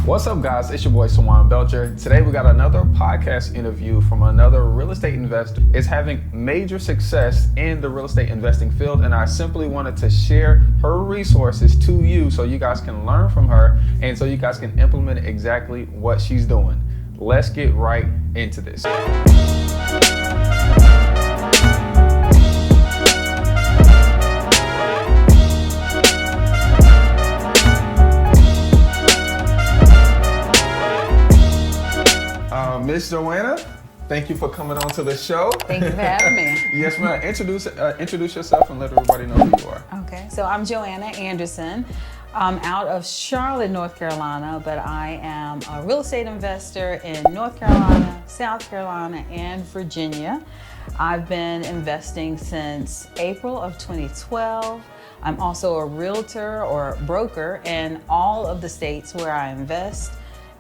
What's up, guys? It's your boy, Joanna Belcher. Today, we got another podcast interview from another real estate investor. Is having major success in the real estate investing field, and I simply wanted to share her resources to you so you guys can learn from her and so you guys can implement exactly what she's doing. Let's get right into this. Miss Joanna, thank you for coming on to the show. Thank you for having me. Yes, ma'am. Introduce yourself and let everybody know who you are. Okay, so I'm Joanna Anderson. I'm out of Charlotte, North Carolina, but I am a real estate investor in North Carolina, South Carolina, and Virginia. I've been investing since April of 2012. I'm also a realtor or broker in all of the states where I invest.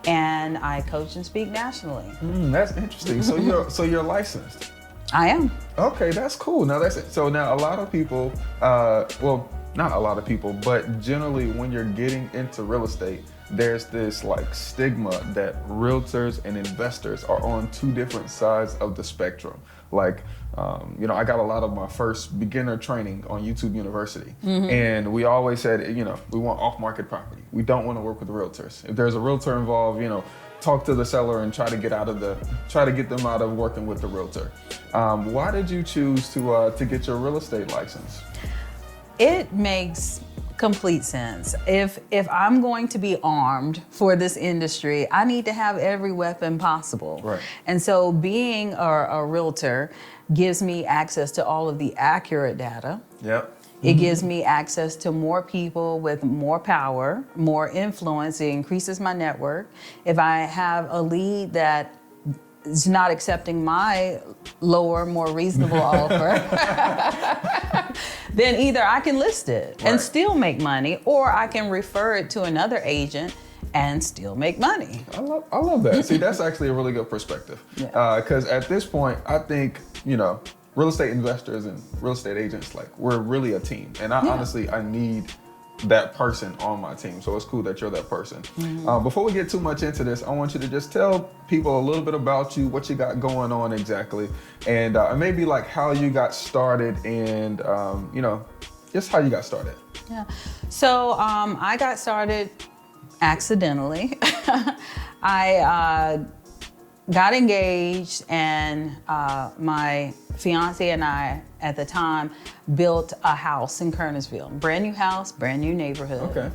And I coach and speak nationally. That's interesting. So you're licensed. I am. Okay, that's cool. Now that's it. So now a lot of people, well, not a lot of people, but generally when you're getting into real estate, there's this like stigma that realtors and investors are on two different sides of the spectrum. Like, I got a lot of my first beginner training on YouTube University. And we always said, we want off-market property. We don't want to work with realtors. If there's a realtor involved, talk to the seller and try to get them out of working with the realtor. Why did you choose to get your real estate license? It makes complete sense. If I'm going to be armed for this industry, I need to have every weapon possible. Right. And so being a realtor gives me access to all of the accurate data. Yep. It gives me access to more people with more power, more influence. It increases my network. If I have a lead that is not accepting my lower, more reasonable offer, then either I can list it and still make money, or I can refer it to another agent and still make money. I love that. See, that's actually a really good perspective. Because at this point, I think, real estate investors and real estate agents, we're really a team. And honestly, I need that person on my team. So it's cool that you're that person. Before we get too much into this, I want you to just tell people a little bit about you, what you got going on exactly, and maybe how you got started and, just how you got started. Yeah. So I got started accidentally. I got engaged, and my fiance and I at the time built a house in Kernersville. Brand new house, brand new neighborhood. Okay.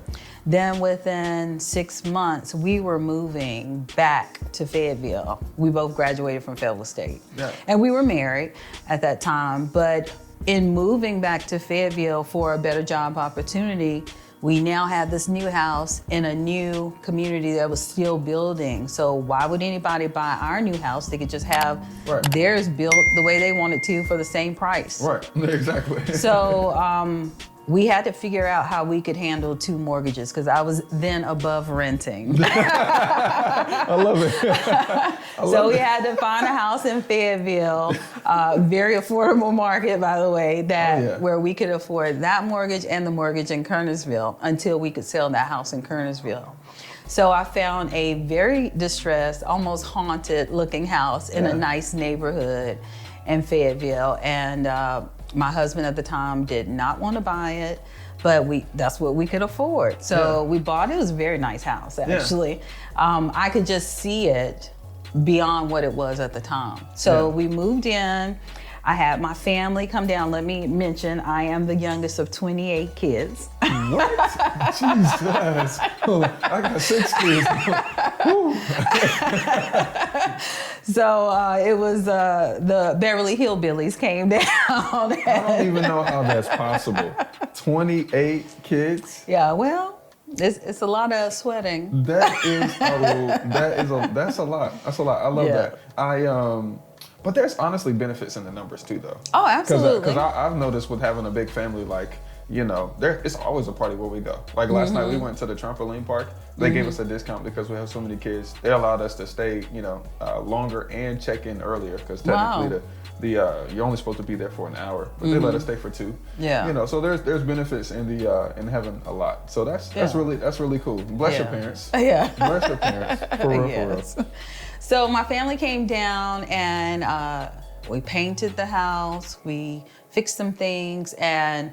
Then within 6 months, we were moving back to Fayetteville. We both graduated from Fayetteville State. Yeah. And we were married at that time, but in moving back to Fayetteville for a better job opportunity, we now had this new house in a new community that was still building. So why would anybody buy our new house? They could just have theirs built the way they wanted to for the same price. Right, exactly. So we had to figure out how we could handle 2 mortgages, because I was then above renting. I love it. So we had to find a house in Fayetteville, very affordable market, by the way, where we could afford that mortgage and the mortgage in Kernersville until we could sell that house in Kernersville. So I found a very distressed, almost haunted looking house in a nice neighborhood in Fayetteville. And my husband at the time did not want to buy it, but that's what we could afford. So we bought it. It was a very nice house, actually. I could just see it beyond what it was at the time. So we moved in. I had my family come down. Let me mention, I am the youngest of 28 kids. What? Jesus. I got 6 kids. So it was the Beverly Hillbillies came down. I don't even know how that's possible. 28 kids? Yeah, well, it's a lot of sweating. That's a lot. That's a lot. I love that. But there's honestly benefits in the numbers too, though. Oh, absolutely. Because I've noticed with having a big family, it's always a party where we go. Like last night we went to the trampoline park. They gave us a discount because we have so many kids. They allowed us to stay, longer and check in earlier because technically you're only supposed to be there for an hour, but they let us stay for 2. Yeah. So there's benefits in having a lot. So that's really cool. Bless your parents. Yeah. Bless your parents. For real. So my family came down and we painted the house. We fixed some things, and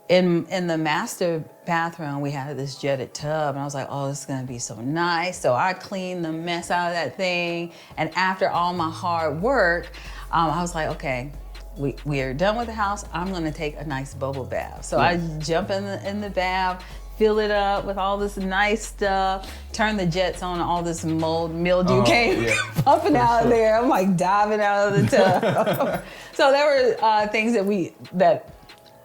in the master bathroom, we had this jetted tub, and I was like, oh, this is gonna be so nice. So I cleaned the mess out of that thing, and after all my hard work, I was like, okay, we are done with the house. I'm gonna take a nice bubble bath. So I jump in the bath, fill it up with all this nice stuff, turn the jets on, and all this mildew came pumping out of there. I'm like diving out of the tub. So there were things that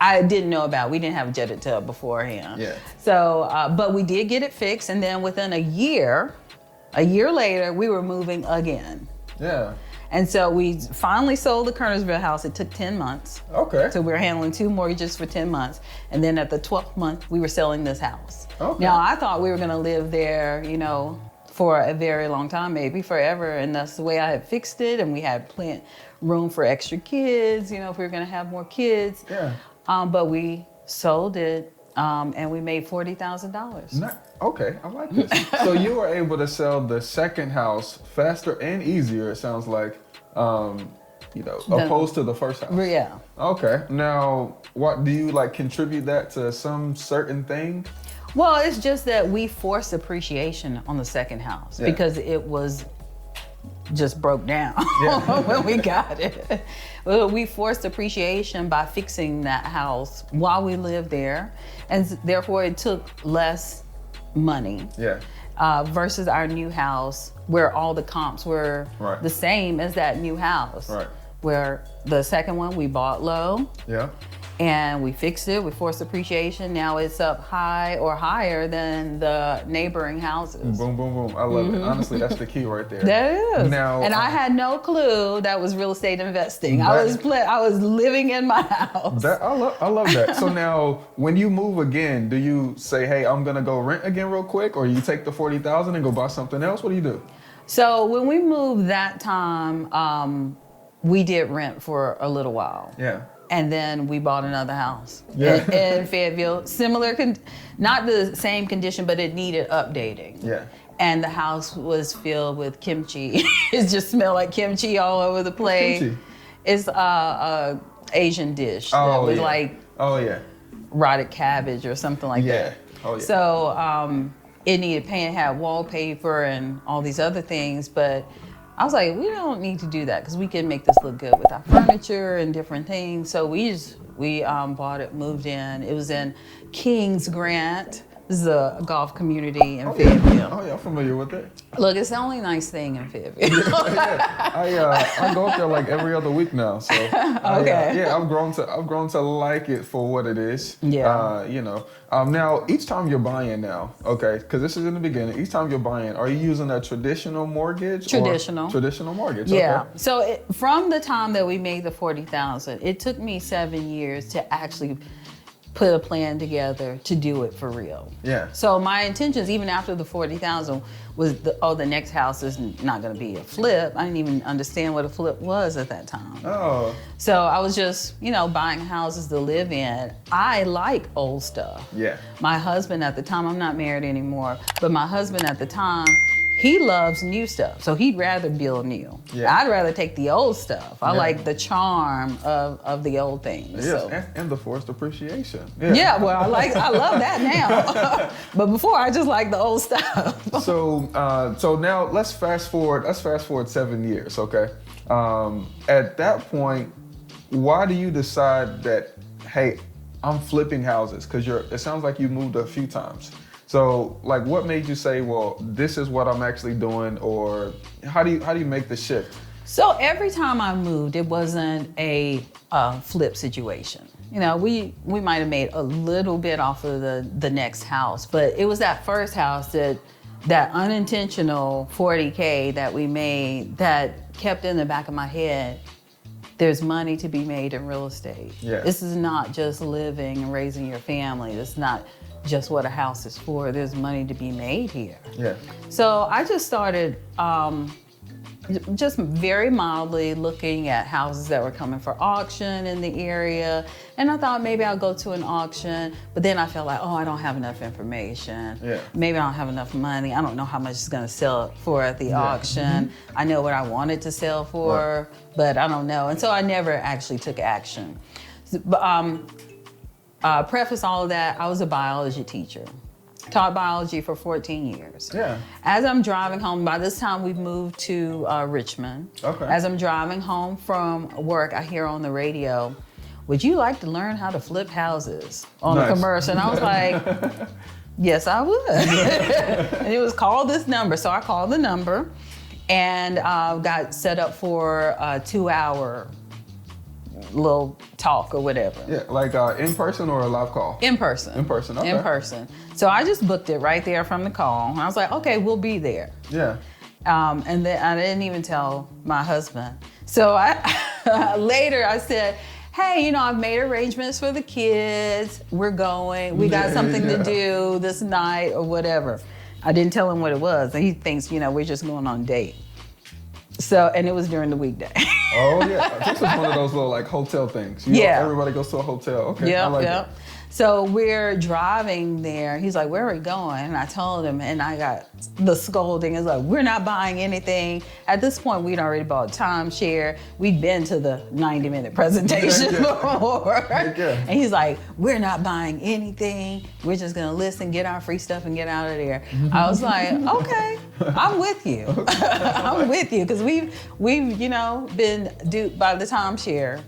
I didn't know about. We didn't have a jetted tub beforehand. Yeah. So, but we did get it fixed, and then within a year later, we were moving again. Yeah. And so we finally sold the Kernersville house. It took 10 months. Okay. So we were handling 2 mortgages for 10 months. And then at the 12th month, we were selling this house. Okay. Now, I thought we were going to live there, for a very long time, maybe forever. And that's the way I had fixed it. And we had plenty room for extra kids, if we were going to have more kids. Yeah. But we sold it and we made $40,000. Okay, I like this. So you were able to sell the second house faster and easier, it sounds like, opposed to the first house. Yeah. Okay. Now, what do you contribute that to some certain thing? Well, it's just that we forced appreciation on the second house because it was just broke down when we got it. Well, we forced appreciation by fixing that house while we lived there, and therefore it took less money versus our new house where all the comps were the same as that new house. Right. Where the second one we bought low. Yeah. And we fixed it, we forced appreciation. Now it's up high or higher than the neighboring houses. Boom, boom, boom. I love it. Honestly, that's the key right there. That is. Now, and I had no clue that was real estate investing. I was living in my house. I love that. So now, when you move again, do you say, hey, I'm gonna go rent again real quick, or you take the $40,000 and go buy something else? What do you do? So when we moved that time, we did rent for a little while. Yeah. And then we bought another house in Fayetteville. Similar, not the same condition, but it needed updating. Yeah. And the house was filled with kimchi. It just smelled like kimchi all over the place. Kimchi? It's a Asian dish that was like rotted cabbage or something like that. Oh yeah. So it needed paint, it had wallpaper and all these other things, but I was like, we don't need to do that because we can make this look good with our furniture and different things. So we bought it, moved in. It was in Kings Grant. This is a golf community in Fayetteville. Oh yeah, I'm familiar with it. Look, it's the only nice thing in Fayetteville. I go up there like every other week now. So okay. I've grown to like it for what it is. Yeah. Now each time you're buying now, okay, because this is in the beginning. Each time you're buying, are you using a traditional mortgage? Traditional mortgage. Yeah. Okay. So from the time that we made the $40,000, it took me 7 years to actually put a plan together to do it for real. Yeah. So my intentions, even after the $40,000, was the next house is not going to be a flip. I didn't even understand what a flip was at that time. Oh. So I was just, buying houses to live in. I like old stuff. Yeah. My husband at the time, I'm not married anymore, but my husband at the time, he loves new stuff, so he'd rather build new. Yeah. I'd rather take the old stuff. I like the charm of the old things. Yes, so. and the forced appreciation. Yeah, well, I love that now. But before, I just like the old stuff. So now let's fast forward 7 years, okay? At that point, why do you decide that, hey, I'm flipping houses? Because it sounds like you moved a few times. So, what made you say, well, this is what I'm actually doing, or how do you make the shift? So every time I moved, it wasn't a flip situation. We might have made a little bit off of the next house, but it was that first house that unintentional $40K that we made that kept in the back of my head. there's money to be made in real estate. Yeah. This is not just living and raising your family. It's not just what a house is for. There's money to be made here. Yeah. So I just started just very mildly looking at houses that were coming for auction in the area. And I thought maybe I'll go to an auction, but then I felt like, oh, I don't have enough information. Yeah. Maybe I don't have enough money. I don't know how much it's gonna sell for at the auction. I know what I wanted to sell for, but I don't know. And so I never actually took action. Preface all of that, I was a biology teacher. Taught biology for 14 years. Yeah. As I'm driving home, by this time we've moved to Richmond. Okay. As I'm driving home from work, I hear on the radio, would you like to learn how to flip houses on a commercial? And I was like, yes, I would. And it was call this number. So I called the number and got set up for a 2-hour little talk or whatever. Yeah, like in person or a live call? In person. In person, okay. In person. So I just booked it right there from the call. And I was like, okay, we'll be there. Yeah. And then I didn't even tell my husband. So later I said, hey, I've made arrangements for the kids. We're going. We got something to do this night or whatever. I didn't tell him what it was. And he thinks, we're just going on a date. So, and it was during the weekday. Oh yeah, this is one of those little like hotel things. Everybody goes to a hotel. Okay, I like it. So we're driving there. He's like, where are we going? And I told him, and I got the scolding. It's like, we're not buying anything. At this point, we'd already bought timeshare. We'd been to the 90-minute presentation before. And he's like, we're not buying anything. We're just gonna listen, get our free stuff, and get out of there. I was like, okay, I'm with you. I'm with you, because we've been duped by the timeshare.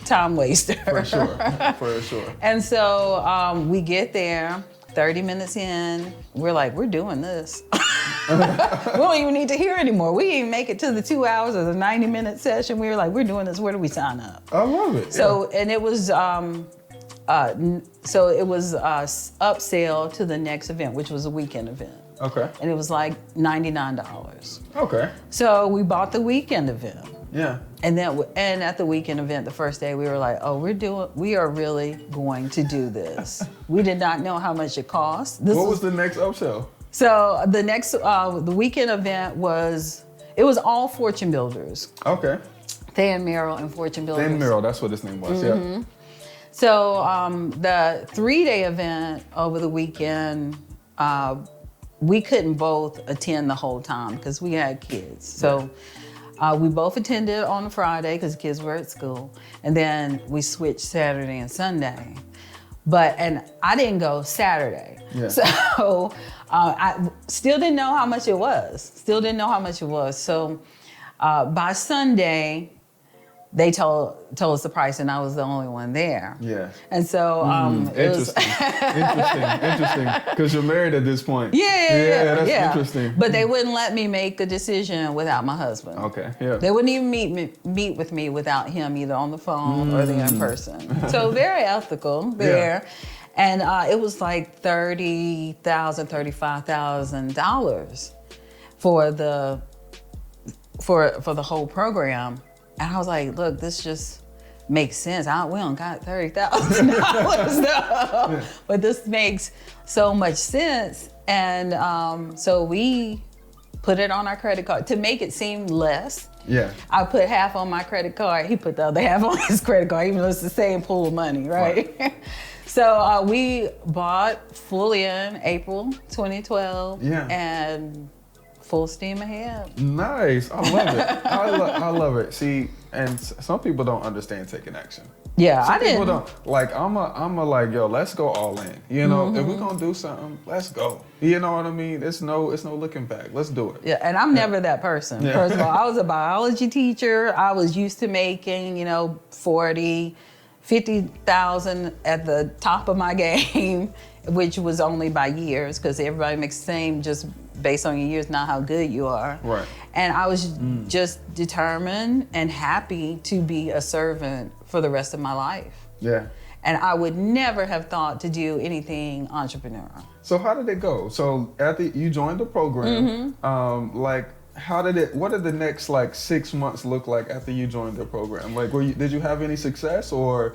Time waster. For sure. And so we get there, 30 minutes in, we're like, we're doing this. We don't even need to hear anymore. We didn't even make it to the 2 hours of the 90-minute session. We were like, we're doing this. Where do we sign up? I love it. So, and it was, upsell to the next event, which was a weekend event. Okay. And it was like $99. Okay. So we bought the weekend event. Yeah. And at the weekend event, the first day, we were like, oh, we are really going to do this. We did not know how much it cost. What was the next upsell? So the next, the weekend event was all fortune builders. Okay. Than Merrill and Fortune Builders. Than Merrill, that's what his name was, yeah. So the 3-day event over the weekend, we couldn't both attend the whole time because we had kids. So we both attended on a Friday because kids were at school. And then we switched Saturday and Sunday. And I didn't go Saturday. Yeah. So I still didn't know how much it was. So by Sunday, they told us the price, and I was the only one there. Yeah. And so it was interesting. Because you're married at this point. Yeah, that's interesting. But they wouldn't let me make a decision without my husband. Okay. Yeah. They wouldn't even meet with me without him, either on the phone or there in person. So very ethical there. Yeah. And it was like $30,000, $35,000 for the whole program. And I was like, look, this just makes sense. We don't got $30,000 though. But this makes so much sense. And so we put it on our credit card to make it seem less. Yeah. I put half on my credit card. He put the other half on his credit card, even though it's the same pool of money, right? So we bought fully in April 2012. Yeah. And full steam ahead. Nice. I love it. I love it. See, and some people don't understand taking action. Yeah, some I didn't. People don't. Like, I'm a like, yo, let's go all in. You know, if we're gonna do something, let's go. You know what I mean? It's no looking back. Let's do it. Yeah, and I'm never that person. Yeah. First of all, I was a biology teacher. I was used to making, $50,000 at the top of my game, which was only by years, because everybody makes the same just based on your years, not how good you are. Right. And I was just determined and happy to be a servant for the rest of my life. Yeah. And I would never have thought to do anything entrepreneurial. So how did it go? So you joined the program, what did the next like 6 months look like after you joined the program? Like, did you have any success or?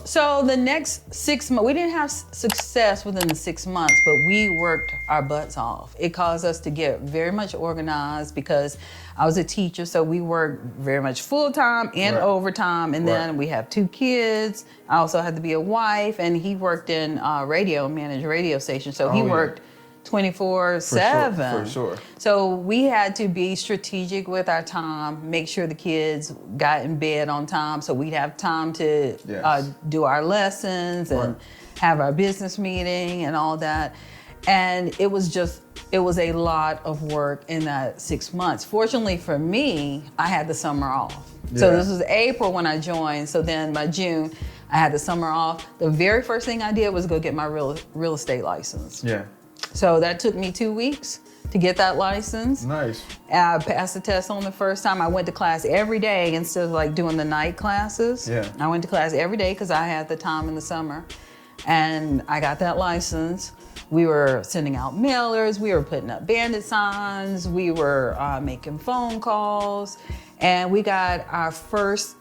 So the next 6 months, we didn't have success within the 6 months, but we worked our butts off. It caused us to get very much organized because I was a teacher, so we worked very much full time and overtime. And then we have 2 kids. I also had to be a wife, and he worked in radio, managed radio station. So he worked 24/7. For sure. So we had to be strategic with our time, make sure the kids got in bed on time so we'd have time to do our lessons and have our business meeting and all that. And it was a lot of work in that 6 months. Fortunately for me, I had the summer off. Yeah. So this was April when I joined. So then by June, I had the summer off. The very first thing I did was go get my real estate license. Yeah. So that took me 2 weeks to get that license. Nice. I passed the test on the first time. I went to class every day instead of like doing the night classes. Yeah. I went to class every day because I had the time in the summer. And I got that license. We were sending out mailers. We were putting up bandit signs. We were making phone calls. And we got our first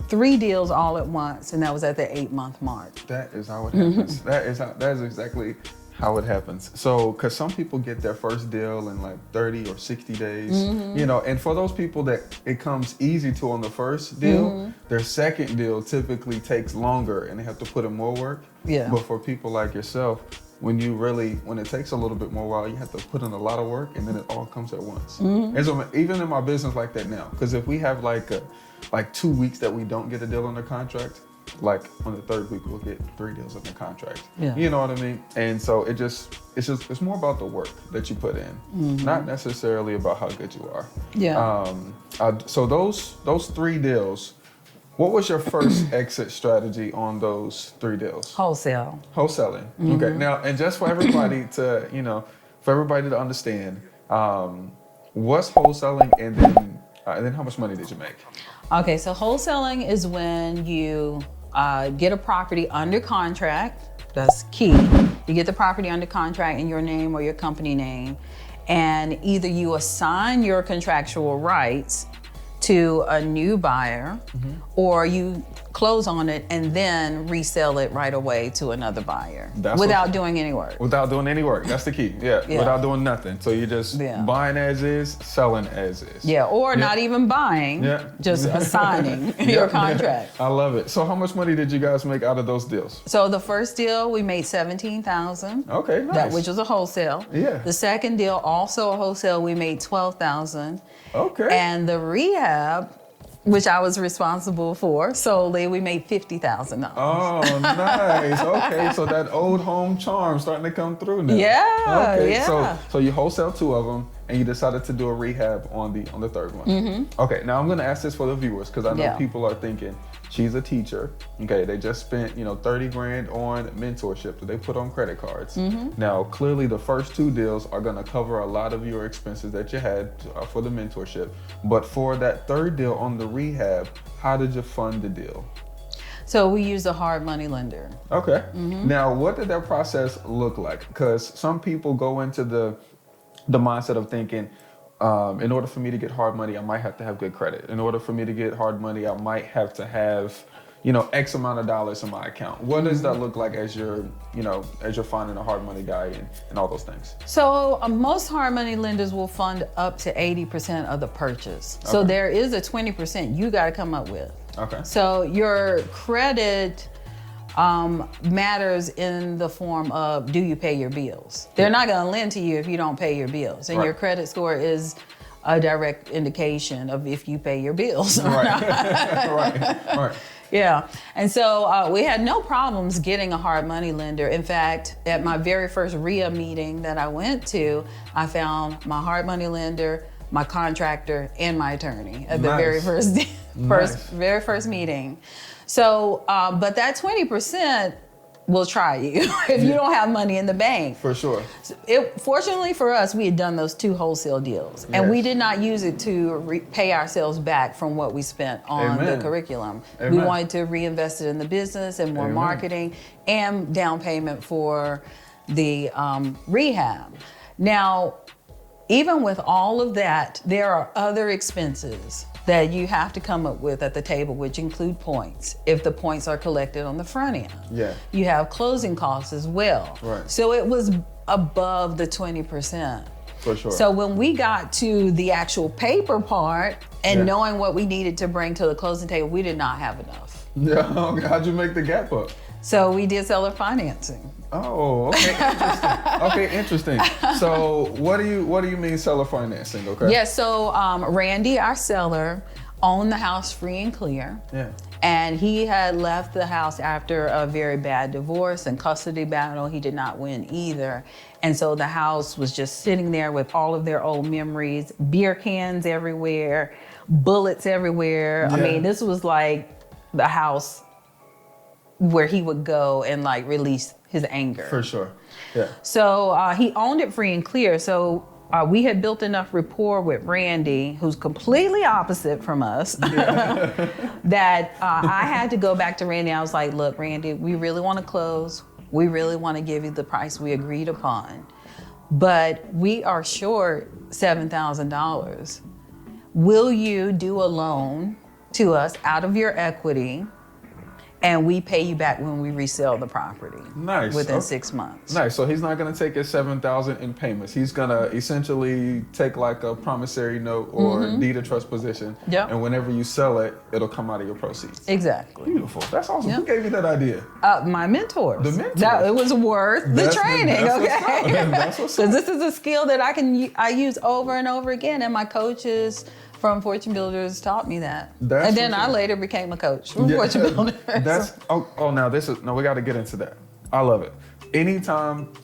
3 deals all at once. And that was at the 8-month mark. That is how it happens. That is exactly how it happens. So, because some people get their first deal in like 30 or 60 days, you know, and for those people that it comes easy to on the first deal, their second deal typically takes longer and they have to put in more work. Yeah. But for people like yourself, when it takes a little bit more while, you have to put in a lot of work and then it all comes at once. And so even in my business like that now, because if we have like 2 weeks that we don't get a deal under contract, like on the 3rd week we'll get 3 deals under contract. Yeah. You know what I mean? And so it's more about the work that you put in, not necessarily about how good you are. Yeah. So those 3 deals, what was your first exit strategy on those 3 deals? Wholesaling. Okay. Now, and just for everybody to understand, what's wholesaling, and then how much money did you make? Okay, so wholesaling is when you get a property under contract. That's key. You get the property under contract in your name or your company name, and either you assign your contractual rights to a new buyer, or you close on it and then resell it right away to another buyer without doing any work. Without doing any work. That's the key. Yeah. Without doing nothing. So you're just buying as is, selling as is. Yeah. Or not even buying, just assigning your contract. I love it. So how much money did you guys make out of those deals? So the first deal, we made $17,000. Okay, nice. Which was a wholesale. Yeah. The second deal, also a wholesale, we made $12,000. Okay. And the rehab, which I was responsible for solely, we made $50,000. Oh, nice. Okay, so that old home charm starting to come through now. Yeah. Okay, yeah. So you wholesale 2 of them, and you decided to do a rehab on the 3rd one. Okay, now I'm going to ask this for the viewers because I know people are thinking, she's a teacher. Okay, they just spent $30,000 on mentorship that they put on credit cards. Now, clearly, the first 2 deals are going to cover a lot of your expenses that you had for the mentorship. But for that 3rd deal on the rehab, how did you fund the deal? So we used a hard money lender. Okay. Now, what did that process look like? Because some people go into the mindset of thinking, in order for me to get hard money, I might have to have good credit. In order for me to get hard money, I might have to have, X amount of dollars in my account. What does that look like as you're finding a hard money guy and all those things? So most hard money lenders will fund up to 80% of the purchase. So there is a 20% you got to come up with. Okay. So your credit matters in the form of, do you pay your bills? They're not going to lend to you if you don't pay your bills. And your credit score is a direct indication of if you pay your bills or not. Right. Yeah. And so we had no problems getting a hard money lender. In fact, at my very first RIA meeting that I went to, I found my hard money lender, my contractor, and my attorney at the very first meeting. So, but that 20% will try you if you don't have money in the bank. For sure. Fortunately for us, we had done those 2 wholesale deals, and we did not use it to pay ourselves back from what we spent on the curriculum. We wanted to reinvest it in the business and more marketing and down payment for the rehab. Now, even with all of that, there are other expenses that you have to come up with at the table, which include points, if the points are collected on the front end. Yeah. You have closing costs as well. Right. So it was above the 20%. For sure. So when we got to the actual paper part and Yeah. knowing what we needed to bring to the closing table, we did not have enough. Yeah. How'd you make the gap up? So we did seller financing. Oh, okay, interesting. Okay, interesting. So what do you mean seller financing? Okay. Yeah, so Randy, our seller, owned the house free and clear. Yeah. And he had left the house after a very bad divorce and custody battle. He did not win either. And so the house was just sitting there with all of their old memories, beer cans everywhere, bullets everywhere. Yeah. I mean, this was like the house where he would go and like release his anger. For sure. Yeah. So he owned it free and clear. So we had built enough rapport with Randy, who's completely opposite from us, that I had to go back to Randy. I was like, look, Randy, we really want to close. We really want to give you the price we agreed upon. But we are short $7,000. Will you do a loan to us out of your equity? And we pay you back when we resell the property. Nice. Within 6 months. Nice. So he's not going to take his $7,000 in payments. He's going to essentially take like a promissory note or deed of trust position. Yep. And whenever you sell it, it'll come out of your proceeds. Exactly. Beautiful. That's awesome. Yep. Who gave you that idea? My mentors. The mentors. It was worth the training, that's okay? What's up. That's what's Because up. this is a skill that I use over and over again, and my coaches from Fortune Builders taught me that. That's and then what's I up. later became a coach from Yeah. Fortune Builders. Now we got to get into that. I love it.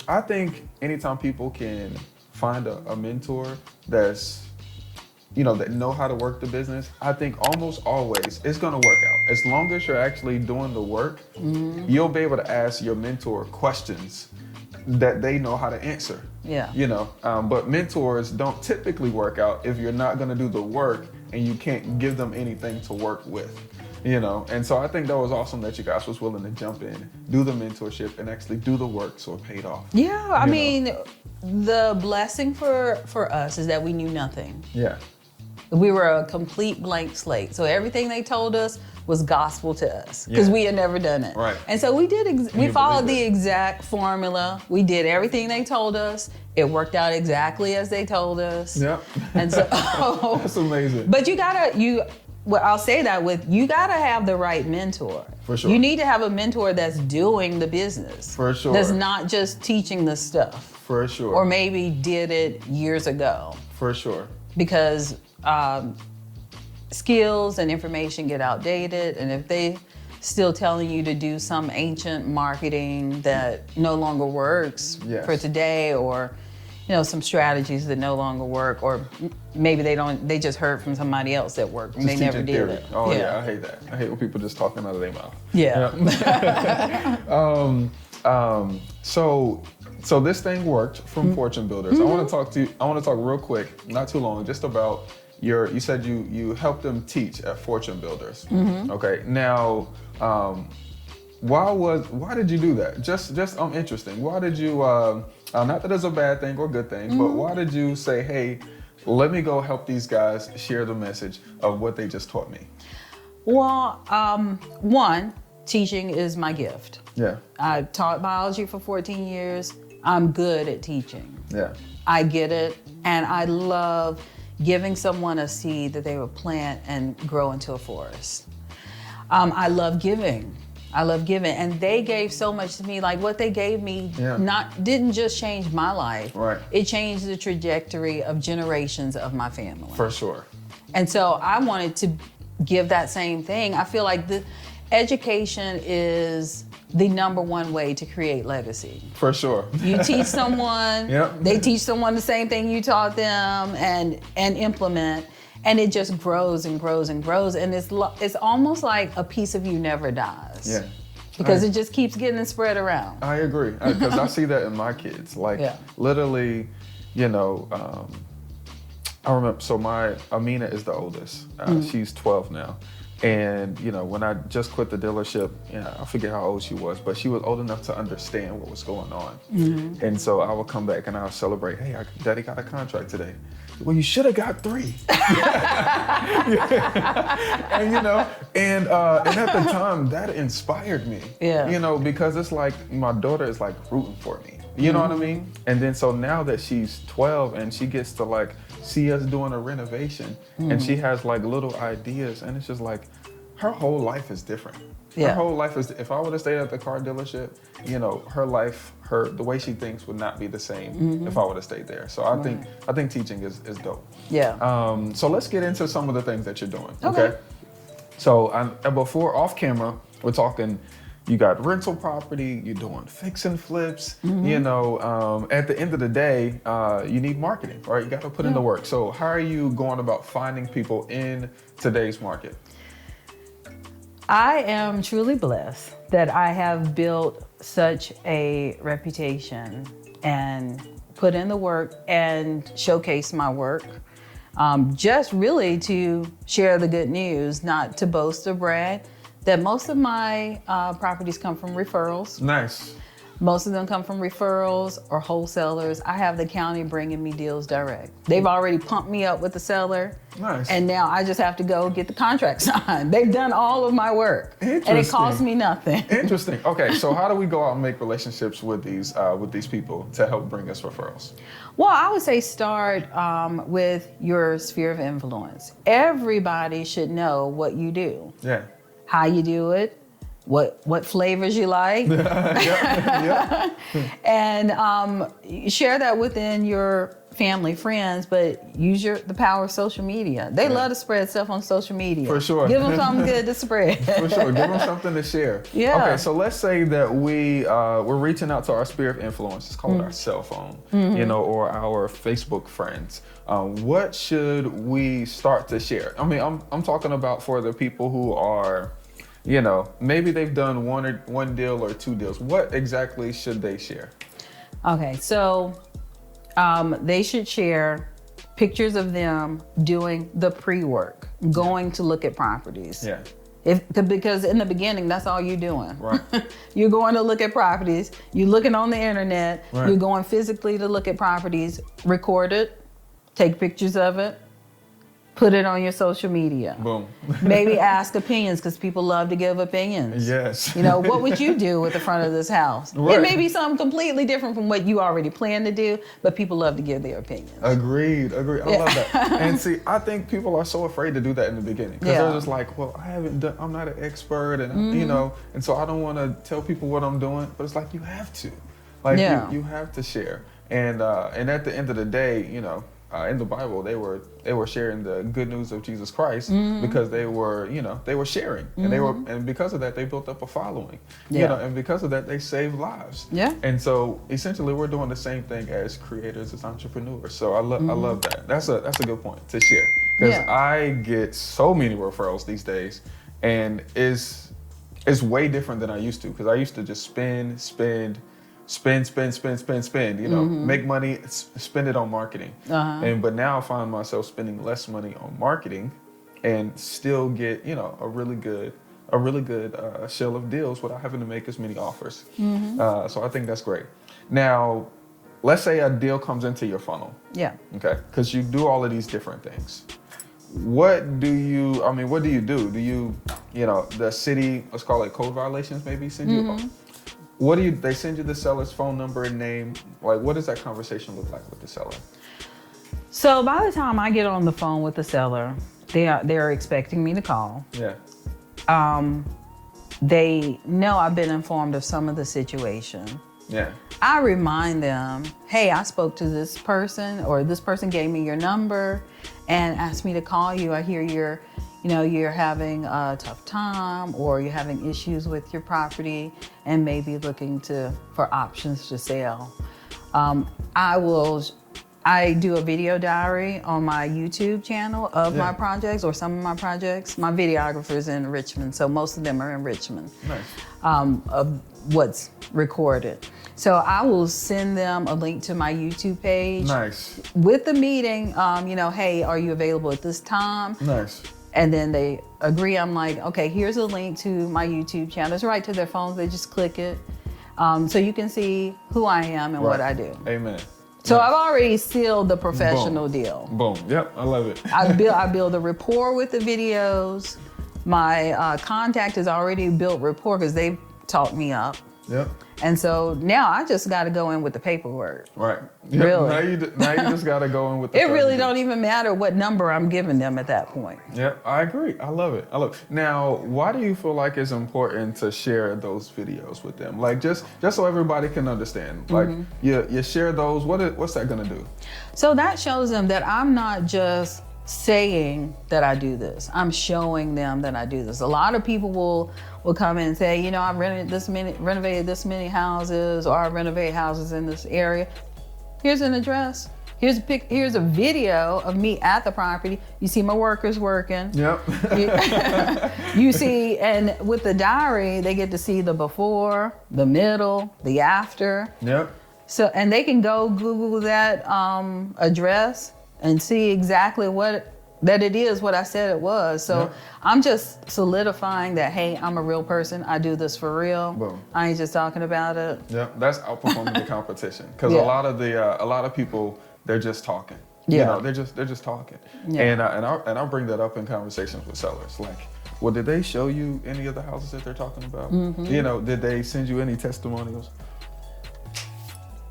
I think anytime people can find a mentor that's, that know how to work the business, I think almost always it's going to work out. As long as you're actually doing the work, you'll be able to ask your mentor questions that they know how to answer. Yeah. But mentors don't typically work out if you're not going to do the work and you can't give them anything to work with. And so I think that was awesome that you guys was willing to jump in, do the mentorship, and actually do the work so it paid off. Yeah, I mean, the blessing for us is that we knew nothing. Yeah. We were a complete blank slate. So everything they told us was gospel to us because we had never done it. Right. And so we did. We you followed believe the it? exact formula. We did everything they told us. It worked out exactly as they told us. Yep. And so That's amazing. But I'll say that you gotta have the right mentor. For sure. You need to have a mentor that's doing the business. For sure. That's not just teaching the stuff. For sure. Or maybe did it years ago. For sure. Because skills and information get outdated, and if they still telling you to do some ancient marketing that no longer works for today, or some strategies that no longer work, or maybe they just heard from somebody else that worked and they never did theory. it. Oh yeah, I hate that. I hate when people just talking out of their mouth. Yeah. So this thing worked from Fortune Builders. I want to talk real quick, not too long, just about you said you helped them teach at Fortune Builders. Okay. Now, why did you do that? Just interesting. Why did you not that it's a bad thing or good thing, but why did you say, hey, let me go help these guys share the message of what they just taught me? Well, one, teaching is my gift. Yeah. I taught biology for 14 years. I'm good at teaching. Yeah. I get it, and I love giving someone a seed that they will plant and grow into a forest. I love giving. And they gave so much to me. Like what they gave me didn't just change my life. Right. It changed the trajectory of generations of my family. For sure. And so I wanted to give that same thing. I feel like the education is the number one way to create legacy. For sure. You teach someone, they teach someone the same thing you taught them, and implement, and it just grows and grows and grows, and it's almost like a piece of you never dies. Yeah. Because it just keeps getting spread around. I agree, because I see that in my kids. Like literally, I remember. So my Amina is the oldest. She's 12 now. And, you know, when I just quit the dealership, I forget how old she was, but she was old enough to understand what was going on. And so I would come back and I would celebrate, hey, Daddy got a contract today. Well, you should have got 3. And, you know, and at the time that inspired me, you know, because it's like my daughter is like rooting for me. You know what I mean? And then so now that she's 12 and she gets to like see us doing a renovation and she has like little ideas, and it's just like her whole life is different. Her whole life is, if I would have stayed at the car dealership, you know, her life, the way she thinks would not be the same if I would have stayed there. So I think teaching is dope. Yeah. So let's get into some of the things that you're doing. Okay. So before off camera, we're talking, you got rental property, you're doing fix and flips, you know, at the end of the day, you need marketing, right? You got to put in the work. So how are you going about finding people in today's market? I am truly blessed that I have built such a reputation and put in the work and showcase my work. Just really to share the good news, not to boast or brag, that most of my properties come from referrals. Nice. Most of them come from referrals or wholesalers. I have the county bringing me deals direct. They've already pumped me up with the seller. Nice. And now I just have to go get the contract signed. They've done all of my work. And it costs me nothing. Interesting. Okay, so how do we go out and make relationships with these people to help bring us referrals? Well, I would say start with your sphere of influence. Everybody should know what you do. Yeah. How you do it, what flavors you like, and share that within your family, friends, but use the power of social media. They love to spread stuff on social media. For sure. Give them something good to spread. For sure. Give them something to share. Yeah. Okay, so let's say that we're reaching out to our sphere of influence. It's called our cell phone, you know, or our Facebook friends. What should we start to share? I mean, I'm talking about for the people who are, you know, maybe they've done one deal or 2 deals. What exactly should they share? Okay, so they should share pictures of them doing the pre-work, going to look at properties. Yeah. Because in the beginning, that's all you're doing. Right. You're going to look at properties. You're looking on the internet. Right. You're going physically to look at properties. Record it. Take pictures of it. Put it on your social media. Boom. Maybe ask opinions, because people love to give opinions. Yes. You know, what would you do with the front of this house? Right. It may be something completely different from what you already planned to do, but people love to give their opinions. Agreed. I love that. And see, I think people are so afraid to do that in the beginning, because they're just like, well, I'm not an expert, and you know, and so I don't want to tell people what I'm doing. But it's like, you have to, like, you have to share. And at the end of the day, you know, in the Bible, they were sharing the good news of Jesus Christ because they were sharing, and because of that, they built up a following, you know, and because of that, they saved lives. Yeah. And so essentially, we're doing the same thing as creators, as entrepreneurs. So I love that. That's a good point to share, because I get so many referrals these days, and it's way different than I used to, because I used to just spend, you know, make money, spend it on marketing. But now I find myself spending less money on marketing and still get, you know, a really good shell of deals without having to make as many offers. So I think that's great. Now, let's say a deal comes into your funnel. Yeah. Okay. Because you do all of these different things. What do you do? Do you know, the city, let's call it code violations, maybe send you they send you the seller's phone number and name? Like, what does that conversation look like with the seller? So by the time I get on the phone with the seller, they're expecting me to call. Yeah. They know I've been informed of some of the situation. Yeah. I remind them, hey, I spoke to this person, or this person gave me your number and asked me to call you. I hear you're having a tough time, or you're having issues with your property and maybe looking for options to sell. I do a video diary on my YouTube channel of my projects, or some of my projects. My videographer's in Richmond, so most of them are in Richmond. Nice. Of what's recorded. So I will send them a link to my YouTube page. Nice. With the meeting, hey, are you available at this time? Nice. And then they agree. I'm like, okay, here's a link to my YouTube channel. It's right to their phones. They just click it. So you can see who I am and what I do. Amen. So Nice. I've already sealed the professional deal. Boom. Yep. I love it. I build a rapport with the videos. My contact is already built rapport because they've taught me up. Yep. And so now I just got to go in with the paperwork. Right. Yep. Really. Now you just got to go in with the It really strategy. don't even matter what number I'm giving them at that point. Yep, I agree. I love it. Now, why do you feel like it's important to share those videos with them? Like just so everybody can understand. Like you share those. What's that gonna do? So that shows them that I'm not just saying that I do this. I'm showing them that I do this. A lot of people will come in and say, you know, I renovated this many houses, or I renovate houses in this area. Here's an address. Here's a video of me at the property. You see my workers working. Yep. You see, and with the diary, they get to see the before, the middle, the after. Yep. So, and they can go Google that address and see exactly that it is what I said it was. So Yep. I'm just solidifying that, hey, I'm a real person. I do this for real. Boom. I ain't just talking about it. Yep. That's outperforming the competition, because Yeah. a lot of people, they're just talking. Yeah. You know, they're just talking. Yeah. And I'll bring that up in conversations with sellers. Like, well, did they show you any of the houses that they're talking about? You know, did they send you any testimonials?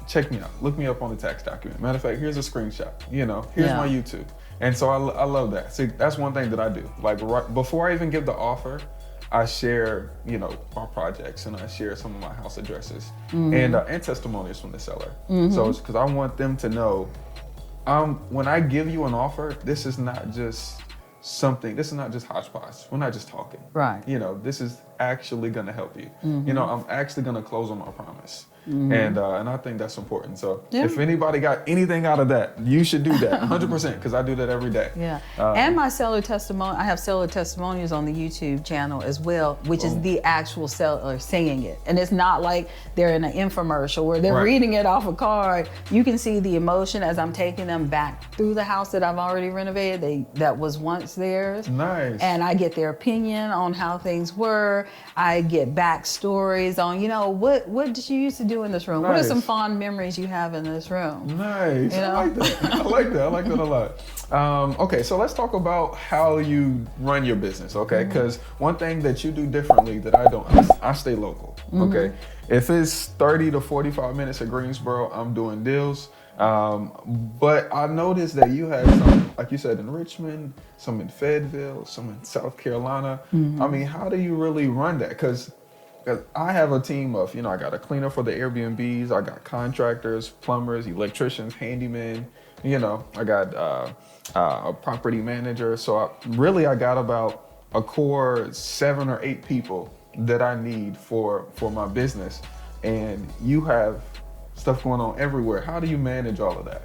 Check me out. Look me up on the tax document. Matter of fact, here's a screenshot. You know, here's Yeah. my YouTube. And so I love that. See, that's one thing that I do. Like right before I even give the offer, I share, you know, my projects, and I share some of my house addresses and testimonials from the seller. So it's because I want them to know, when I give you an offer, this is not just hodgepodge. We're not just talking. Right. You know, this is actually going to help you. You know, I'm actually going to close on my promise. And I think that's important. So if anybody got anything out of that, you should do that 100%, because I do that every day. Yeah. And my seller testimony, I have seller testimonials on the YouTube channel as well, which is the actual seller saying it. And it's not like they're in an infomercial where they're reading it off a card. You can see the emotion as I'm taking them back through the house that I've already renovated, that was once theirs. Nice. And I get their opinion on how things were. I get backstories on, you know, what did you used to do in this room? What are some fond memories you have in this room? Nice. You know? I like that. I like that a lot. Okay, so let's talk about how you run your business, okay? Because one thing that you do differently that I don't, I stay local, okay? If it's 30 to 45 minutes at Greensboro, I'm doing deals. But I noticed that you had some, like you said, in Richmond, some in Fayetteville, some in South Carolina. I mean, how do you really run that? Because I have a team of, you know, I got a cleaner for the Airbnbs, I got contractors, plumbers, electricians, handymen, you know, I got a property manager. So I got about a core 7 or 8 people that I need for my business. And you have stuff going on everywhere. How do you manage all of that?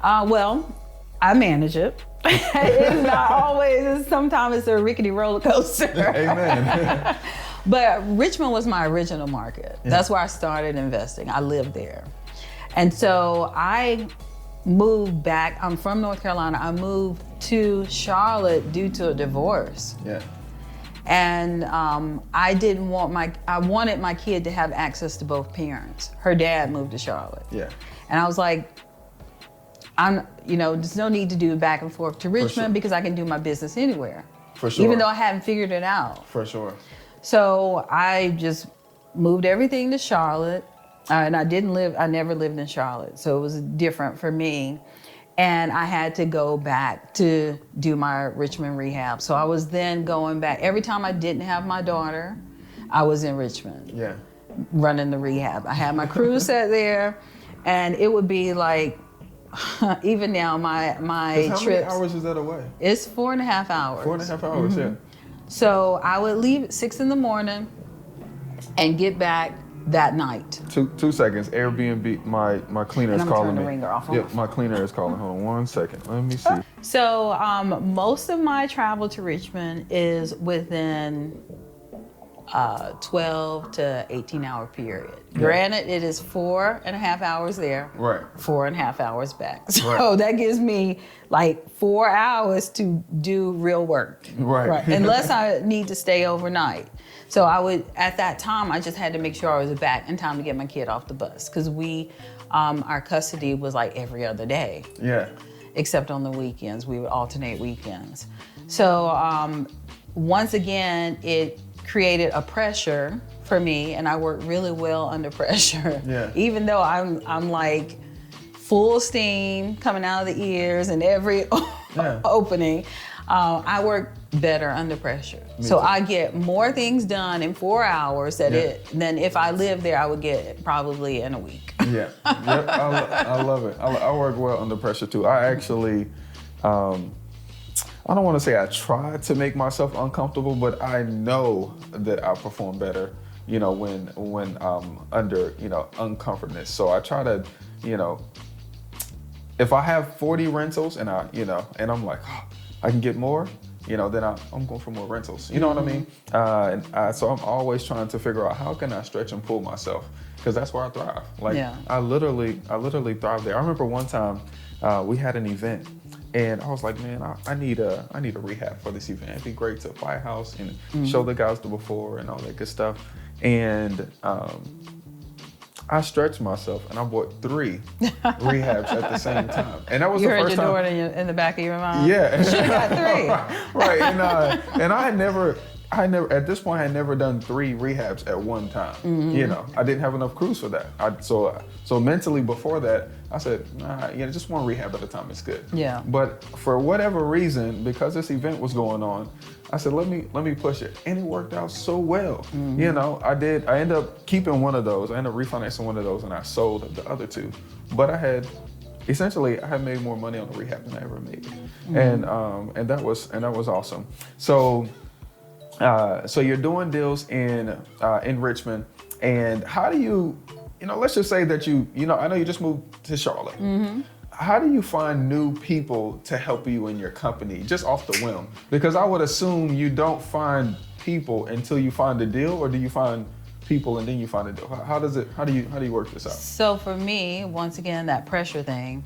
Well, I manage it. It's not always, sometimes it's a rickety roller coaster. Amen. But Richmond was my original market. Yeah. That's where I started investing. I lived there. And so I moved back. I'm from North Carolina. I moved to Charlotte due to a divorce. Yeah. And I wanted my kid to have access to both parents. Her dad moved to Charlotte. Yeah. And I was like, there's no need to do back and forth to Richmond because I can do my business anywhere. For sure. Even though I hadn't figured it out. For sure. So I just moved everything to Charlotte. And I never lived in Charlotte. So it was different for me. And I had to go back to do my Richmond rehab. So I was then going back. Every time I didn't have my daughter, I was in Richmond. Yeah. Running the rehab. I had my crew set there, and it would be like, even now, my trips. How many hours is that away? It's 4.5 hours. 4.5 hours, yeah. So I would leave at 6 in the morning and get back that night. 2 seconds. Airbnb, my cleaner is And I'm calling turning me. the ringer off. Yep, my cleaner is calling. Hold on 1 second. Let me see. So most of my travel to Richmond is within 12 to 18 hour period. Granted, it is 4.5 hours there, Right. 4.5 hours back. So that gives me like 4 hours to do real work. Right. Unless I need to stay overnight. So at that time, I just had to make sure I was back in time to get my kid off the bus, because our custody was like every other day. Yeah. Except on the weekends. We would alternate weekends. So once again, it created a pressure for me, and I worked really well under pressure. Yeah. Even though I'm like full steam coming out of the ears and every opening, I work better under pressure. So I get more things done in 4 hours than if I lived there, I would get probably in a week. Yeah, yep. I love it. I work well under pressure too. I actually, I don't want to say I try to make myself uncomfortable, but I know that I perform better, when under, uncomfortness. So I try to, if I have 40 rentals and and I'm like, oh, I can get more, then I'm going for more rentals. You know what I mean? So I'm always trying to figure out how can I stretch and pull myself, because that's where I thrive. I literally thrive there. I remember one time we had an event, and I was like, man, I need a rehab for this event. It'd be great to buy a house and show the guys the before and all that good stuff. And I stretched myself and I bought 3 rehabs at the same time. And that was the first time. You heard your daughter in the back of your mind? Yeah. You should have got 3. Right. And I had never, at this point, I had never done 3 rehabs at one time. I didn't have enough crews for that. So mentally before that, I said, nah, just one rehab at a time is good. Yeah. But for whatever reason, because this event was going on, I said, let me push it. And it worked out so well. I ended up keeping one of those. I ended up refinancing one of those, and I sold the other 2. But I had made more money on the rehab than I ever made. And that was awesome. So you're doing deals in Richmond, and how do you, let's just say that I know you just moved to Charlotte. How do you find new people to help you in your company, just off the whim? Because I would assume you don't find people until you find a deal, or do you find people and then you find a deal? How do you work this out? So for me, once again, that pressure thing,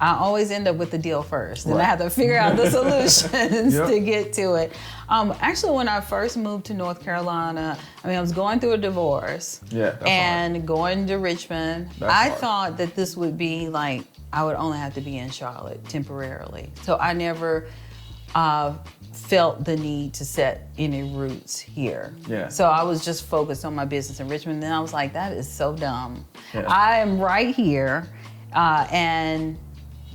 I always end up with the deal first, and I have to figure out the solutions to get to it. Actually, when I first moved to North Carolina, I was going through a divorce and going to Richmond. I thought that this would be like, I would only have to be in Charlotte temporarily. So I never felt the need to set any roots here. Yeah. So I was just focused on my business in Richmond. And then I was like, that is so dumb. Yeah. I am right here, and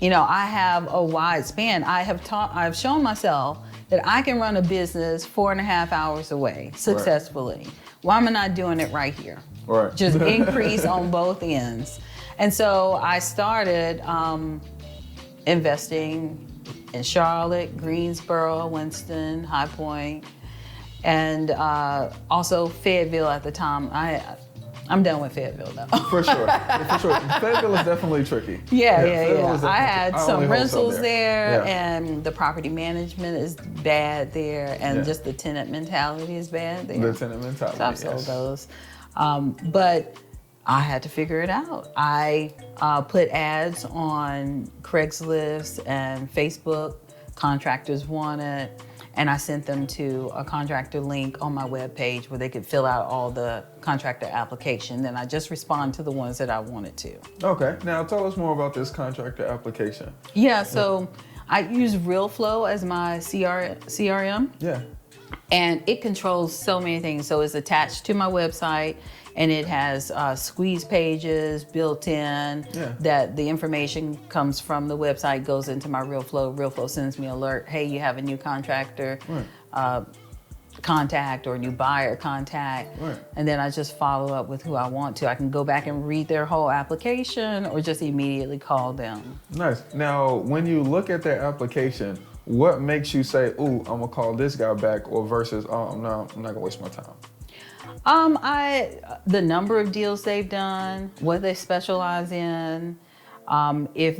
I have a wide span. I've shown myself that I can run a business 4.5 hours away successfully. Right. Why am I not doing it right here? Right. Just increase on both ends. And so I started investing in Charlotte, Greensboro, Winston, High Point, and also Fayetteville at the time. I'm done with Fayetteville though. For sure. Fayetteville is definitely tricky. Yeah. I had some rentals there, and the property management is bad there, and just the tenant mentality is bad there. The tenant mentality, so I've sold those. But I had to figure it out. I put ads on Craigslist and Facebook. Contractors wanted, and I sent them to a contractor link on my webpage where they could fill out all the contractor application. Then I just respond to the ones that I wanted to. Okay, now tell us more about this contractor application. Yeah, so I use RealFlow as my CRM. Yeah. And it controls so many things. So it's attached to my website, and it has squeeze pages built in that the information comes from the website, goes into my RealFlow. RealFlow sends me alert, hey, you have a new contractor contact or a new buyer contact. Right. And then I just follow up with who I want to. I can go back and read their whole application or just immediately call them. Nice. Now, when you look at their application, what makes you say, ooh, I'm gonna call this guy back, or versus, oh, no, I'm not gonna waste my time? The number of deals they've done, what they specialize in, if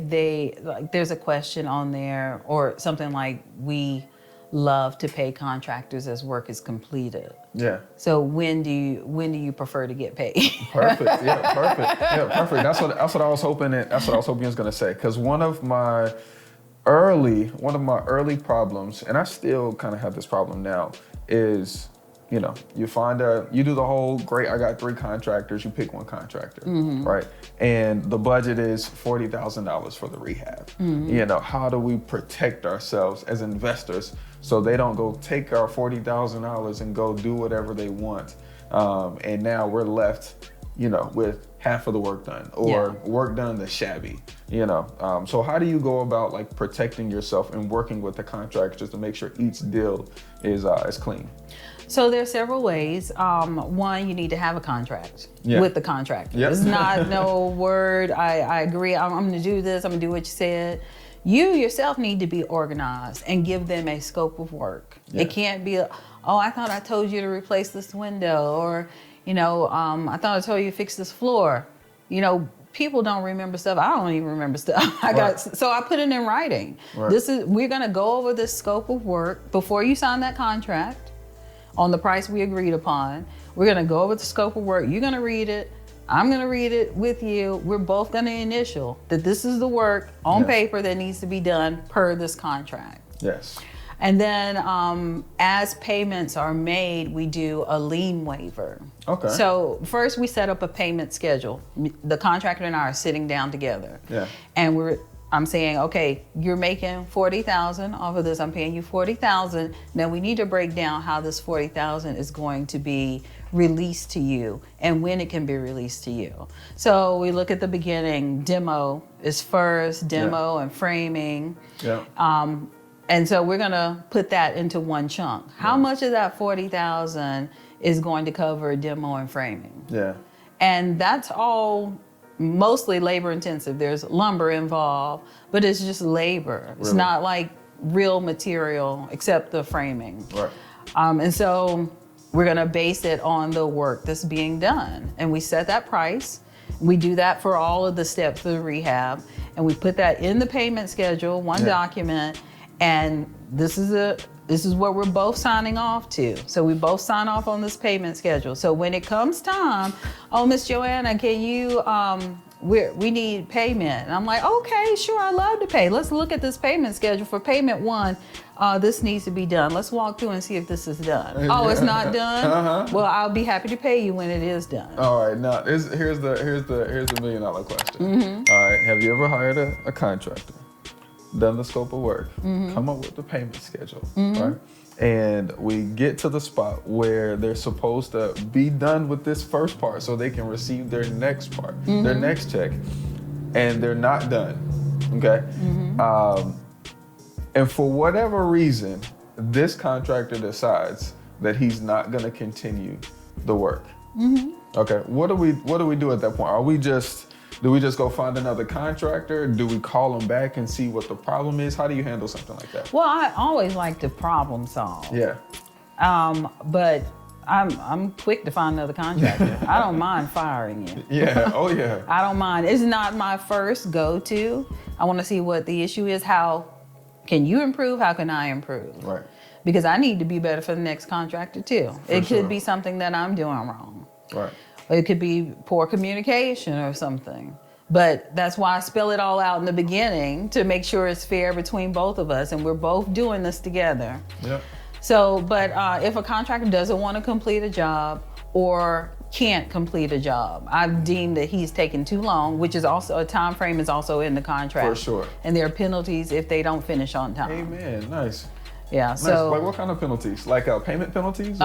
there's a question on there or something like we love to pay contractors as work is completed. Yeah. So when do you prefer to get paid? Perfect. Yeah, perfect. Yeah, perfect. That's what I was hoping it was gonna say. Because one of my early problems, and I still kind of have this problem now, is you do the whole great. I got 3 contractors. You pick one contractor, right? And the budget is $40,000 for the rehab. How do we protect ourselves as investors so they don't go take our $40,000 and go do whatever they want, and now we're left, with half of the work done or work done that's shabby. So how do you go about like protecting yourself and working with the contractors to make sure each deal is clean? So there's several ways. One, you need to have a contract with the contractor. Yep. It's not no word, I agree, I'm going to do this, I'm going to do what you said. You yourself need to be organized and give them a scope of work. Yeah. It can't be, I thought I told you to replace this window, or, I thought I told you to fix this floor. People don't remember stuff. I don't even remember stuff. So I put it in writing. Right. We're going to go over this scope of work before you sign that contract. On the price we agreed upon. We're gonna go over the scope of work. You're gonna read it. I'm gonna read it with you. We're both gonna initial that this is the work on paper that needs to be done per this contract. Yes. And then as payments are made, we do a lien waiver. Okay. So first we set up a payment schedule. The contractor and I are sitting down together. Yeah. And I'm saying, okay, you're making $40,000 off of this. I'm paying you $40,000. Now we need to break down how this $40,000 is going to be released to you and when it can be released to you. So we look at the beginning. Demo is first, and framing. Yeah. And so we're gonna put that into one chunk. How much of that $40,000 is going to cover demo and framing? Yeah. And that's all mostly labor intensive. There's lumber involved, but it's just labor. Really? It's not like real material except the framing. Right. And so we're gonna base it on the work that's being done. And we set that price. We do that for all of the steps of the rehab. And we put that in the payment schedule, one document. And this is what we're both signing off to. So we both sign off on this payment schedule. So when it comes time, Miss Joanna, can you, we need payment. And I'm like, okay, sure, I love to pay. Let's look at this payment schedule. For payment 1, this needs to be done. Let's walk through and see if this is done. Oh, it's not done? Well, I'll be happy to pay you when it is done. All right, now here's the $1 million question. All right, have you ever hired a contractor? Done the scope of work, come up with the payment schedule, right? And we get to the spot where they're supposed to be done with this first part so they can receive their next part, their next check, and they're not done, okay? And for whatever reason, this contractor decides that he's not gonna continue the work. Okay, what do we do at that point? Do we just go find another contractor? Do we call them back and see what the problem is? How do you handle something like that? Well, I always like to problem solve. Yeah. But I'm quick to find another contractor. I don't mind firing you. Yeah. Oh yeah. I don't mind. It's not my first go-to. I want to see what the issue is. How can you improve? How can I improve? Right. Because I need to be better for the next contractor too. It could be something that I'm doing wrong. Right. It could be poor communication or something. But that's why I spell it all out in the beginning, to make sure it's fair between both of us and we're both doing this together. Yeah. So, but if a contractor doesn't want to complete a job or can't complete a job, I've deemed that he's taken too long, which is also a time frame is also in the contract. For sure. And there are penalties if they don't finish on time. Amen. Nice. Yeah. Nice. So like what kind of penalties? Like payment penalties?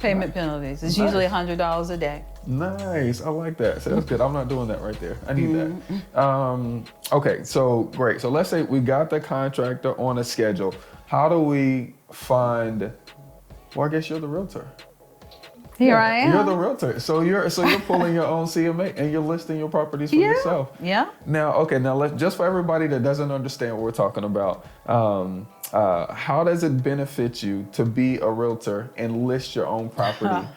Payment penalties. It's usually $100 a day. Nice. I like that. So that's good. I'm not doing that right there. I need that. Okay. So great. So let's say we got the contractor on a schedule. How do we find? Well, I guess you're the realtor. Here I am. You're the realtor. So you're pulling your own CMA and you're listing your properties for yourself. Yeah. Now, let's just for everybody that doesn't understand what we're talking about. How does it benefit you to be a realtor and list your own property?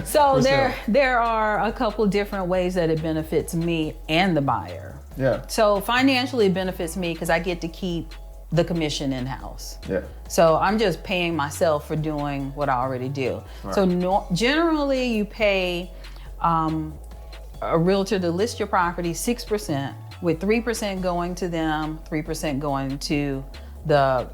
So there are a couple different ways that it benefits me and the buyer. Yeah. So financially it benefits me because I get to keep the commission in-house. Yeah. So I'm just paying myself for doing what I already do. Right. So generally you pay a realtor to list your property 6%, with 3% going to them, 3% going to the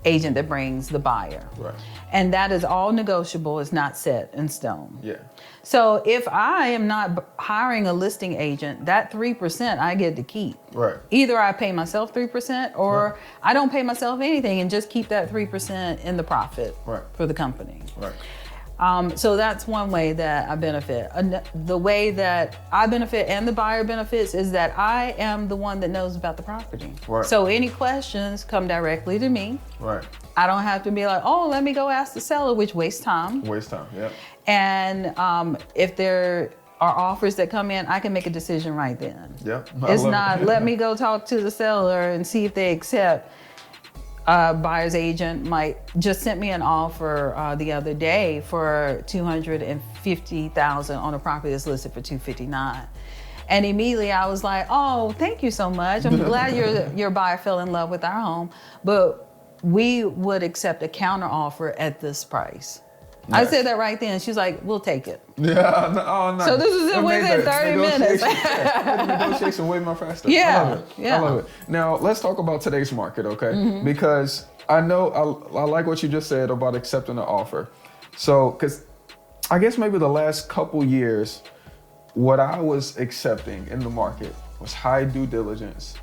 agent that brings the buyer. Right. And that is all negotiable, it's not set in stone. Yeah. So if I am not hiring a listing agent, that 3% I get to keep. Right. Either I pay myself 3% or I don't pay myself anything and just keep that 3% in the profit for the company. Right. So that's one way that I benefit. The way that I benefit and the buyer benefits is that I am the one that knows about the property. Right. So any questions come directly to me. Right. I don't have to be like, oh, let me go ask the seller, which wastes time. Yeah. And if there are offers that come in, I can make a decision right then. Yeah. It's not, let me go talk to the seller and see if they accept. Buyer's agent might just sent me an offer the other day for $250,000 on a property that's listed for $259,000. And immediately I was like, oh, thank you so much. I'm glad your buyer fell in love with our home, but we would accept a counter offer at this price. Nice. I said that right then. She's like, we'll take it. Yeah. No. So this is it within 30 minutes. Negotiation way more faster. Yeah. I love it. I love it. Now, let's talk about today's market, okay? Mm-hmm. Because I know I like what you just said about accepting the offer. So, because I guess maybe the last couple years, what I was accepting in the market was high due diligence,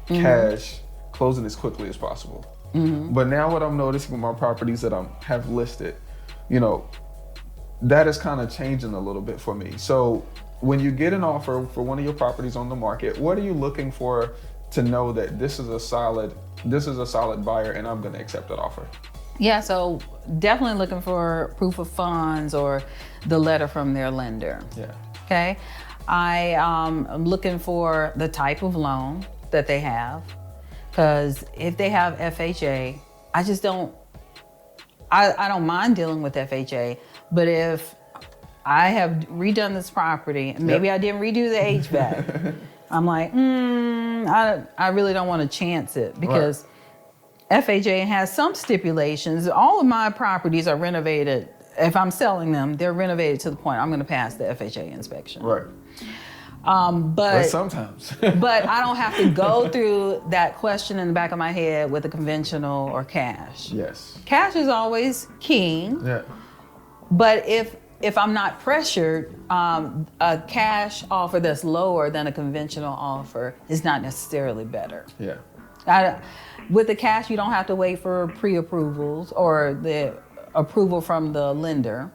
cash, closing as quickly as possible. Mm-hmm. But now what I'm noticing with my properties that I have listed, you know, that is kind of changing a little bit for me. So when you get an offer for one of your properties on the market, what are you looking for to know that this is a solid buyer and I'm going to accept that offer? Yeah, so definitely looking for proof of funds or the letter from their lender. Yeah. Okay. I'm looking for the type of loan that they have, because if they have FHA, I don't mind dealing with FHA, but if I have redone this property and maybe I didn't redo the HVAC, I'm like, I really don't want to chance it, because FHA has some stipulations. All of my properties are renovated. If I'm selling them, they're renovated to the point I'm going to pass the FHA inspection. Right. But sometimes. But I don't have to go through that question in the back of my head with a conventional or cash. Yes. Cash is always king. Yeah. But if I'm not pressured, a cash offer that's lower than a conventional offer is not necessarily better. Yeah. With the cash, you don't have to wait for pre-approvals or the approval from the lender.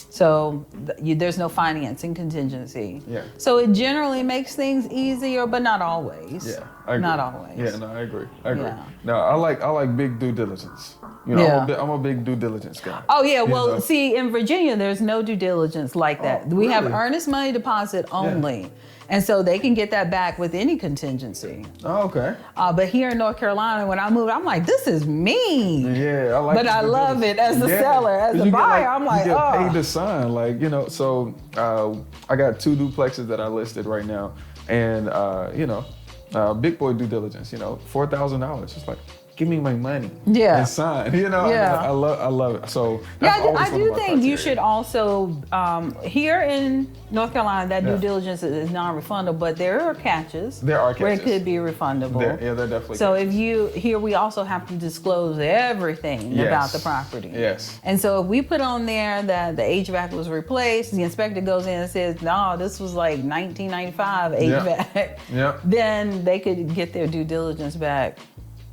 So there's no financing contingency. Yeah. So it generally makes things easier, but not always. Yeah, I agree. Not always. Yeah, no, I agree. Yeah. No, I like big due diligence. You know, I'm a big due diligence guy. Oh yeah, well, see, in Virginia, there's no due diligence like that. We have earnest money deposit only. Yeah. And so they can get that back with any contingency. Oh, okay. But here in North Carolina, when I moved, I'm like, this is mean. Yeah, I like it. But I love it as the seller. As the buyer, I'm like, you get paid to sign. Like, you know, so I got 2 duplexes that I listed right now. And, big boy due diligence, $4,000. It's like, give me my money. Yeah. And sign. I love it. So I do think you should also here in North Carolina, that due diligence is non-refundable, but there are catches. There are catches where it could be refundable. There definitely. So we also have to disclose everything about the property. Yes. And so if we put on there that the HVAC was replaced, the inspector goes in and says, no, this was like 1995 HVAC. Yeah. Then they could get their due diligence back.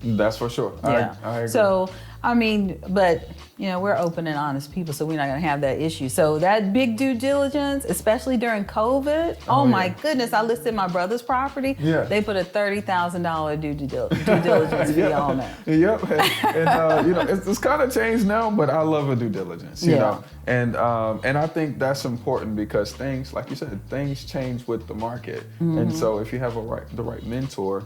That's for sure. Yeah. I agree. So, I mean, but, we're open and honest people, so we're not going to have that issue. So that big due diligence, especially during COVID, my goodness, I listed my brother's property. Yeah. They put a $30,000 due diligence fee on that. Yep. And it's kind of changed now, but I love a due diligence, you know. And I think that's important because things, like you said, things change with the market. Mm-hmm. And so if you have the right mentor,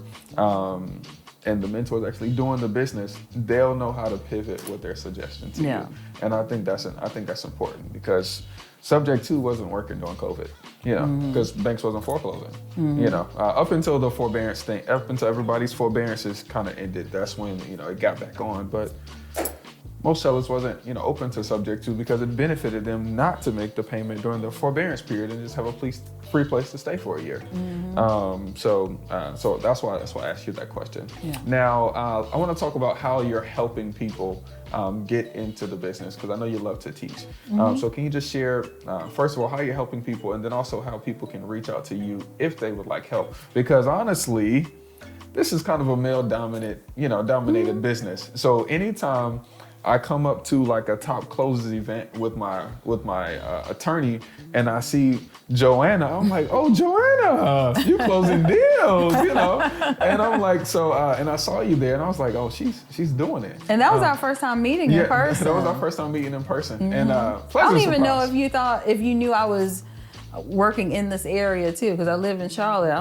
and the mentor is actually doing the business, they'll know how to pivot with their suggestion to you. And I think that's important because Subject 2 wasn't working during COVID, you know, because banks wasn't foreclosing, you know, up until the forbearance thing, up until everybody's forbearances kind of ended. That's when, you know, it got back on. But most sellers wasn't, you know, open to subject 2 because it benefited them not to make the payment during the forbearance period and just have a free place to stay for a year. So that's why I asked you that question. Yeah. Now, I want to talk about how you're helping people get into the business, because I know you love to teach. So can you just share, first of all, how you're helping people, and then also how people can reach out to you if they would like help? Because honestly, this is kind of a male-dominated business. So anytime I come up to like a top closes event with my attorney and I see Joanna, I'm like, oh, Joanna, you closing deals, you know? And I'm like, and I saw you there and I was like, oh, she's doing it. And that was our first time meeting in person. That was our first time meeting in person. And I don't even know if you knew I was working in this area too, because I live in Charlotte.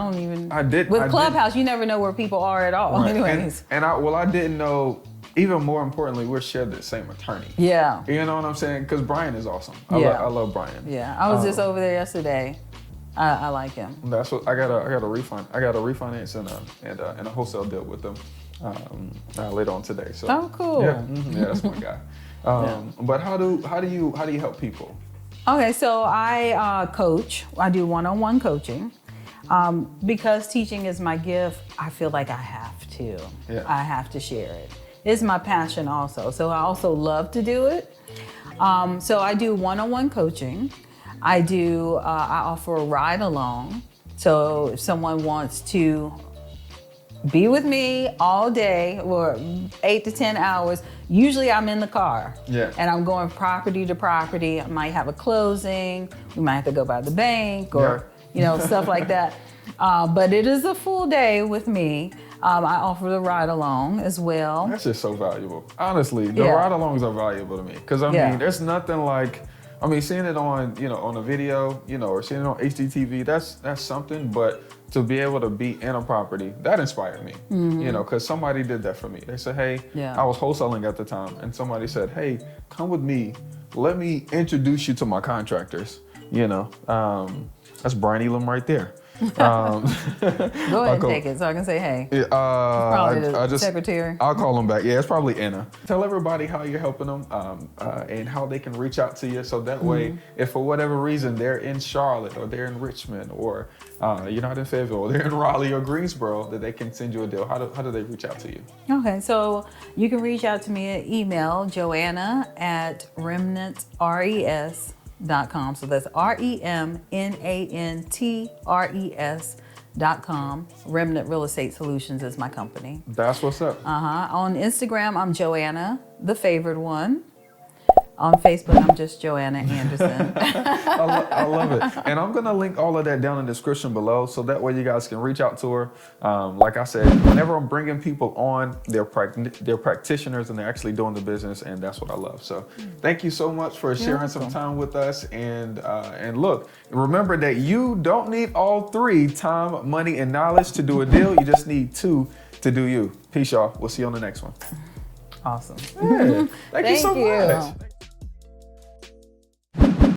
With Clubhouse, you never know where people are at all. Right. Anyways. And I didn't know. Even more importantly, we're shared the same attorney. Yeah. You know what I'm saying? Because Brian is awesome. I love Brian. Yeah. I was just over there yesterday. I like him. That's what I got a refund. I got a refinance and a wholesale deal with them later on today. So. Oh, cool. Yeah, yeah, that's my guy. But how do you help people? Okay, so I coach. I do one-on-one coaching. Because teaching is my gift, I feel like I have to. Yeah. I have to share it. It's my passion also. So I also love to do it. So I do one-on-one coaching. I offer a ride along. So if someone wants to be with me all day or 8 to 10 hours, usually I'm in the car. Yeah. And I'm going property to property. I might have a closing. We might have to go by the bank or, stuff like that. But it is a full day with me. I offer the ride along as well. That's just so valuable. Honestly, the ride alongs are valuable to me. Because I mean, there's nothing like, seeing it on, on a video, or seeing it on HDTV, that's something. But to be able to be in a property, that inspired me. Because somebody did that for me. They said, hey, I was wholesaling at the time. And somebody said, hey, come with me. Let me introduce you to my contractors. That's Brian Elam right there. Go ahead and take it so I can say hey. Probably the secretary. I'll call them back. Yeah, it's probably Anna. Tell everybody how you're helping them and how they can reach out to you, so that way, if for whatever reason they're in Charlotte or they're in Richmond or you're not in Fayetteville, or they're in Raleigh or Greensboro, that they can send you a deal. How do they reach out to you? Okay, so you can reach out to me at email, Joanna@remnantres.com. So that's REMNANTRES.com. Remnant Real Estate Solutions is my company. That's what's up. On Instagram, I'm Joanna, the favored one. On Facebook, I'm just Joanna Anderson. I love it. And I'm going to link all of that down in the description below, so that way you guys can reach out to her. Like I said, whenever I'm bringing people on, they're practitioners and they're actually doing the business, and that's what I love. So thank you so much for sharing some time with us. And look, remember that you don't need all 3, time, money, and knowledge to do a deal. You just need 2 to do you. Peace, y'all. We'll see you on the next one. Awesome. Yeah. Thank you so much.